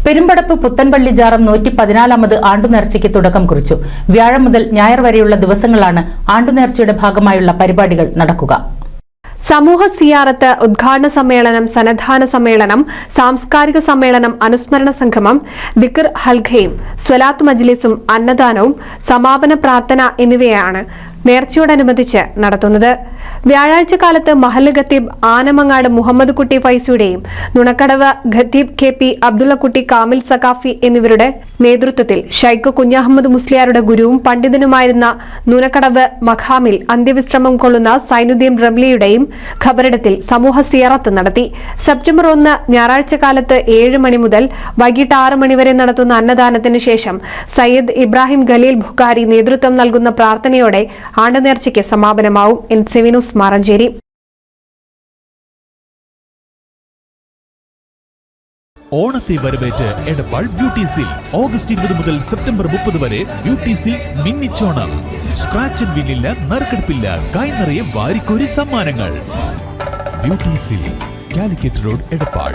പെരുമ്പടപ്പ് പുത്തൻപള്ളി ജാറം 114ാമത് ആണ്ടുനേർച്ചയ്ക്ക് തുടക്കം കുറിച്ചു. വ്യാഴം മുതൽ ഞായർ വരെയുള്ള ദിവസങ്ങളാണ് ആണ്ടുനേർച്ചയുടെ ഭാഗമായുള്ള പരിപാടികൾ നടക്കുക. സമൂഹ സിയാറത്ത്, ഉദ്ഘാടന സമ്മേളനം, സന്നദ്ധാന സമ്മേളനം, സാംസ്കാരിക സമ്മേളനം, അനുസ്മരണ സംഗമം, ദിക്ർ ഹൽഖയും, സ്വലാത്ത് മജ്ലിസും, അന്നദാനവും, സമാപന പ്രാർത്ഥന എന്നിവയാണ് നേർച്ചയോടനുബന്ധിച്ച് നടത്തുന്നത്. വ്യാഴാഴ്ച കാലത്ത് മഹല്ല് ഖത്തീബ് ആനമങ്ങാട് മുഹമ്മദ് കുട്ടി ഫൈസിയുടെയും നുണക്കടവ് ഖത്തീബ് KP അബ്ദുള്ളക്കുട്ടി കാമിൽ സഖാഫി എന്നിവരുടെ നേതൃത്വത്തിൽ ഷൈഖ് കുഞ്ഞഹമ്മദ് മുസ്ലിയാരുടെ ഗുരുവും പണ്ഡിതനുമായിരുന്ന നുണക്കടവ് മഖാമിൽ അന്ത്യവിശ്രമം കൊള്ളുന്ന സൈനുദ്ദീൻ റംലിയുടെയും ഖബറിടത്തിൽ സമൂഹ സിയാറത്ത് നടത്തി. സെപ്റ്റംബർ 1 ഞായറാഴ്ച കാലത്ത് 7 മണി മുതൽ വൈകിട്ട് 6 മണി വരെ നടത്തുന്ന അന്നദാനത്തിന് ശേഷം സയ്യിദ് ഇബ്രാഹിം ഖലീൽ ബുഖാരി നേതൃത്വം നൽകുന്ന പ്രാർത്ഥനയോടെ ആണ്ടുനേർച്ചയ്ക്ക് സമാപനമാവും. NCV news Maranchery. ഓണത്തെ വരവേറ്റ് എടപ്പാൾ ബ്യൂട്ടി സിൽക്സ്. ഓഗസ്റ്റ് 20 മുതൽ സെപ്റ്റംബർ 30 വരെ ബ്യൂട്ടി സിൽക്സ് മിന്നിച്ചോണം. സ്ക്രാച്ച് ആൻഡ് വിന്നില്ല, നറുക്കെടുപ്പില്ല, കൈ നിറയെ വാരിക്കോരി സമ്മാനങ്ങൾ. Beauty silks, Calicut road, Edappal.